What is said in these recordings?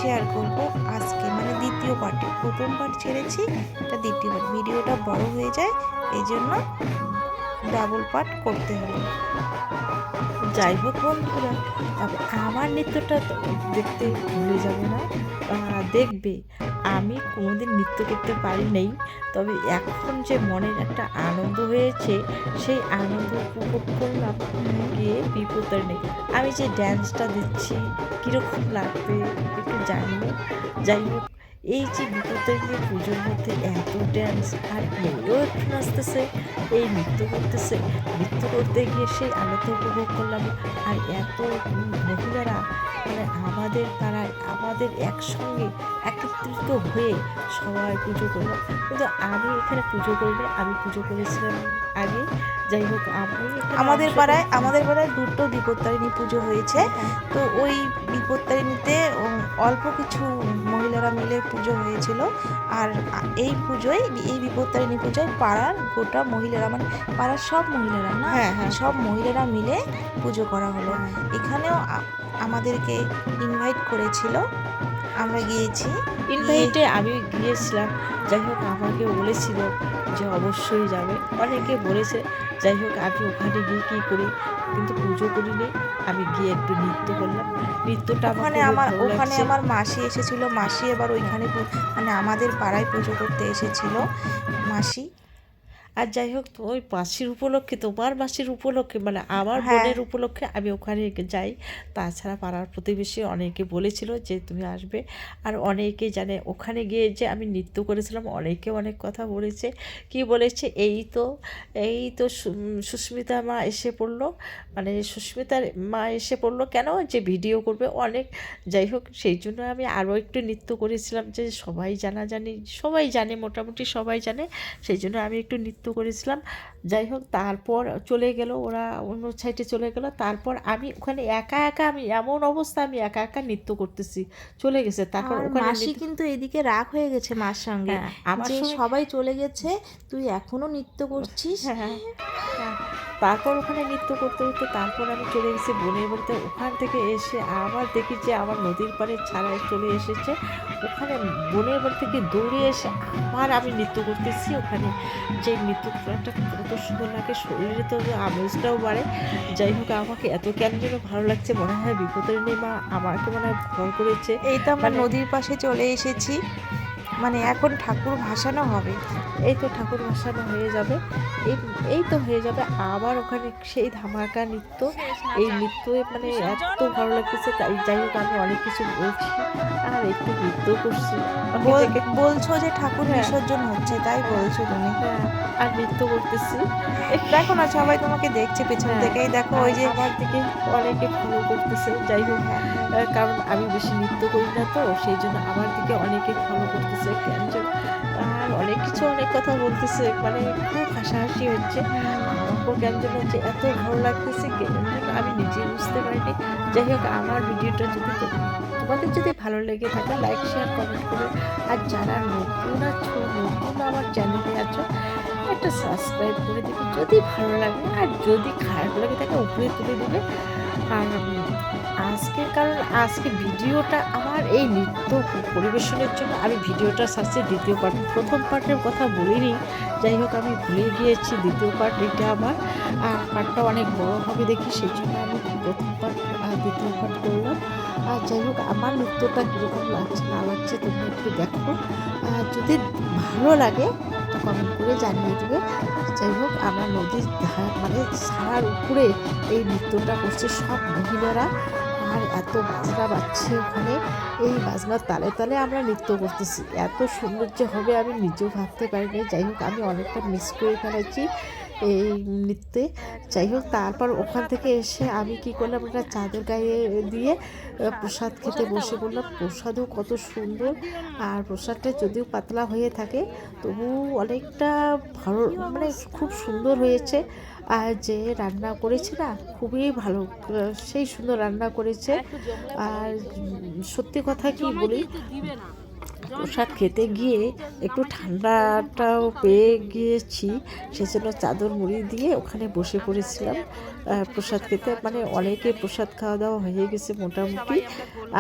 Share করব আজকে, মানে দ্বিতীয় পার্টে। প্রথম পার্ট ছেড়েছি, এটা দ্বিতীয় পার্ট। ভিডিওটা বড় হয়ে যায়, এই জন্য ডাবল পার্ট করতে হলো। যাই হোক বন্ধুরা, তবে আমার নৃত্যটা তো দেখতে ভুলে যাবে না, দেখবে। আমি কোনোদিন নৃত্য করতে পারি নাই, তবে এখন যে মনের একটা আনন্দ হয়েছে, সেই আনন্দ উপভোগ করলাম গিয়ে বিপত্তারিণী। আমি যে ড্যান্সটা দিচ্ছি কীরকম লাগবে একটু জানি না। যাই হোক, এই যে বিপত্তারিণী পুজোর মধ্যে এত ড্যান্স, আর মেয়েও একটু নাচতেছে, এই নৃত্য করতেছে। নৃত্য করতে গিয়ে সেই আনন্দ উপভোগ করলাম। আর এত মহিলারা, মানে আমাদের পাড়ায় আমাদের একসঙ্গে একত্রিত হয়ে সবাই পুজো করলাম। কিন্তু আমি এখানে পুজো করিনি, আমি পুজো করেছিলাম আগে। যাই হোক, আমাদের পাড়ায় দুটো বিপত্তারিণী পুজো হয়েছে। তো ওই বিপত্তারিণীতে অল্প কিছু মহিলারা মিলে পুজো হয়েছিল। আর এই বিপত্তারিণী পুজোয় পাড়ার গোটা মহিলারা, মানে পাড়ার সব মহিলারা না, সব মহিলারা মিলে পুজো করা হলো। এখানেও আমাদেরকে ইনভাইট করেছিল, আমরা গিয়েছি। ইনভাইটে আমি গিয়েছিলাম। যাই হোক, আমাকে বলেছিল যে অবশ্যই যাবে, অনেকে বলেছে। যাই হোক, আমি ওখানে গিয়ে কী করি, কিন্তু পুজো করিনি। আমি গিয়ে একটু নৃত্য করলাম। নৃত্যটা ওখানে আমার মাসি এসেছিল। মাসি এবার ওইখানে মানে আমাদের পাড়ায় পুজো করতে এসেছিল মাসি। আর যাই হোক, ওই মাসির উপলক্ষে, তোমার মাসির উপলক্ষে, মানে আমার বোনের উপলক্ষে আমি ওখানে যাই। তাছাড়া পাড়ার প্রতিবেশী অনেকে বলেছিল যে তুমি আসবে। আর অনেকে জানে ওখানে গিয়ে যে আমি নৃত্য করেছিলাম, অনেকে অনেক কথা বলেছে। কি বলেছে, এই তো সুস্মিতা মা এসে পড়লো, মানে সুস্মিতার মা এসে পড়লো কেন, যে ভিডিও করবে অনেক। যাই হোক, সেই জন্য আমি আরও একটু নৃত্য করেছিলাম, যে সবাই সবাই জানে, মোটামুটি সবাই জানে। সেই জন্য আমি একটু নৃত্য করেছিলাম। যাই হোক, তারপর চলে গেল, ওরা অন্য সাইডে চলে গেল। তারপর আমি ওখানে একা আমি এমন অবস্থা, আমি একা নৃত্য করতেছি, চলে গেছে। তারপর ওখানে মাসি কিন্তু এদিকে রাগ হয়ে গেছে মার সঙ্গে, যে সবাই চলে গেছে, তুই এখনো নৃত্য করছিস। তারপর ওখানে নৃত্য করতে করতে তারপর আমি চলে গেছি বোনের বাড়িতে। ওখান থেকে এসে আবার দেখি যে আমার নদীর পাড়ে ছাড়ায় চলে এসেছে। ওখানে বোনের বাড়ি থেকে দৌড়ে এসে আবার আমি নৃত্য করতেছি। ওখানে যে নৃত্যটা কত সুন্দর লাগে, শরীরে তো আমেজটাও বাড়ে। যাই হোক, আমাকে এত কেন যেন ভালো লাগছে, মনে হয় বিপত্তারিণী মা আমাকে মনে হয় ভর করেছে। এই তো আমরা নদীর পাশে চলে এসেছি, মানে এখন ঠাকুর ভাসানো হবে। এই তো ঠাকুর ভাসানো হয়ে যাবে, এই তো হয়ে যাবে। আবার ওখানে সেই ধামাকা নৃত্য, এই নৃত্য মানে এত ভালো লাগতেছে। তাই যাই হোক, আমি অনেক কিছু বলছি আর একটু নৃত্য করছি। বলছো যে ঠাকুর বিসর্জন হচ্ছে, তাই বলছো তুমি? আর নৃত্য করতেছি। দেখো না, সবাই তোমাকে দেখছে পেছন থেকেই, দেখো ওই যে আমার দিকে অনেকে ফলো করতেছে। যাই হোক, কারণ আমি বেশি নৃত্য করি না, তো সেই জন্য আমার দিকে অনেকে ফলো করতেছে। কেন আর অনেক কথা বলতেছে, মানে খুব হাসাহাসি হচ্ছে। আমাকেও কেন যেন হচ্ছে, এত ভালো লাগতেছে, আমি নিজে বুঝতে পারিনি। যাই হোক, আমার ভিডিওটা যদি তোমাদের যদি ভালো লেগে থাকে, লাইক শেয়ার কমেন্ট করবে। আর যারা নতুন আমার চ্যানেলে আছো, একটা সাবস্ক্রাইব করে দেবে যদি ভালো লাগে। আর যদি খারাপ লাগে তাকে উপরে তুলে দেবে। আর আজকে ভিডিওটা আমার এই নৃত্য পরিবেশনের জন্য আমি ভিডিওটা সারছি দ্বিতীয় পার্ট, প্রথম পার্টের কথা বলিনি। যাই হোক, আমি ভুলে গিয়েছি দ্বিতীয় পার্ট এটা আমার। আর পার্টটা অনেক বড় হবে দেখি, সেই জন্য আমি প্রথম পার্ট আর দ্বিতীয় পার্ট করলাম। আর যাই হোক, আমার নৃত্যটা কীরকম লাগছে না লাগছে তোমরা একটু দেখো। আর যদি ভালো লাগে তো কমেন্ট করে জানিয়ে দেবে। যাই হোক, আমরা নদীর মানে ছাড়ার উপরে এই নৃত্যটা করছে সব মহিলারা। আর এত বাজনা বাজছে ওখানে, এই বাজনার তালে তালে আমরা নৃত্য করতেছি। এত সুন্দর যে হবে আমি নিজেও ভাবতে পারিনি। যাই হোক, আমি অনেকটা মিস করে ফেলেছি এই নৃত্যে। যাই হোক, তারপর ওখান থেকে এসে আমি কি করলাম, একটা চাদর গায়ে দিয়ে প্রসাদ খেতে বসে পড়লাম। প্রসাদও কত সুন্দর, আর প্রসাদটা যদিও পাতলা হয়ে থাকে তবু অনেকটা ভালো, মানে খুব সুন্দর হয়েছে। আর যে রান্না করেছে না, খুবই ভালো, সেই সুন্দর রান্না করেছে। আর সত্যি কথা কি বলি, প্রসাদ খেতে গিয়ে একটু ঠান্ডাটাও পেয়ে গিয়েছি, সেজন্য চাদর মুড়ি দিয়ে ওখানে বসে পড়েছিলাম প্রসাদ খেতে। মানে অনেকে প্রসাদ খাওয়া দাওয়া হয়ে গেছে মোটামুটি,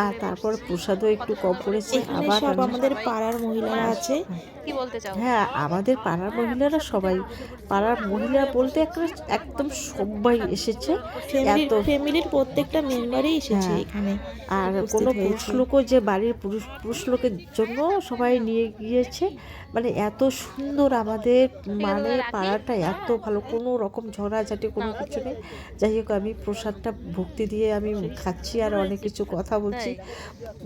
আর তারপর প্রসাদও একটু কম পড়েছে। এখানে আবার সব আমাদের পাড়ার মহিলারা আছে। কি বলতে চাও? হ্যাঁ, আমাদের পাড়ার মহিলারা সবাই, পাড়ার মহিলা বলতে একদম সবাই এসেছে। এত ফ্যামিলির প্রত্যেকটা মেম্বারই এসেছে হ্যাঁ, এখানে আর উপস্থিত কোনো পুরুষ হয়েছে। লোকও যে বাড়ির পুরুষ লোকের জন্য সবাই নিয়ে গিয়েছে। মানে এত সুন্দর আমাদের মানে পাড়াটা, এত ভালো, কোনো রকম ঝগড়াঝাটি কোনো কিছু নেই। যাই হোক, আমি প্রসাদটা ভক্তি দিয়ে আমি খাচ্ছি আর অনেক কিছু কথা বলছি,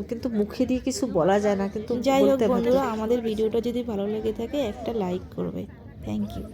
কিন্তু মুখে দিয়ে কিছু বলা যায় না, কিন্তু যাই হোক বলতে হবে। বন্ধুরা, আমাদের ভিডিওটা যদি ভালো লেগে থাকে একটা লাইক করবে। Thank you.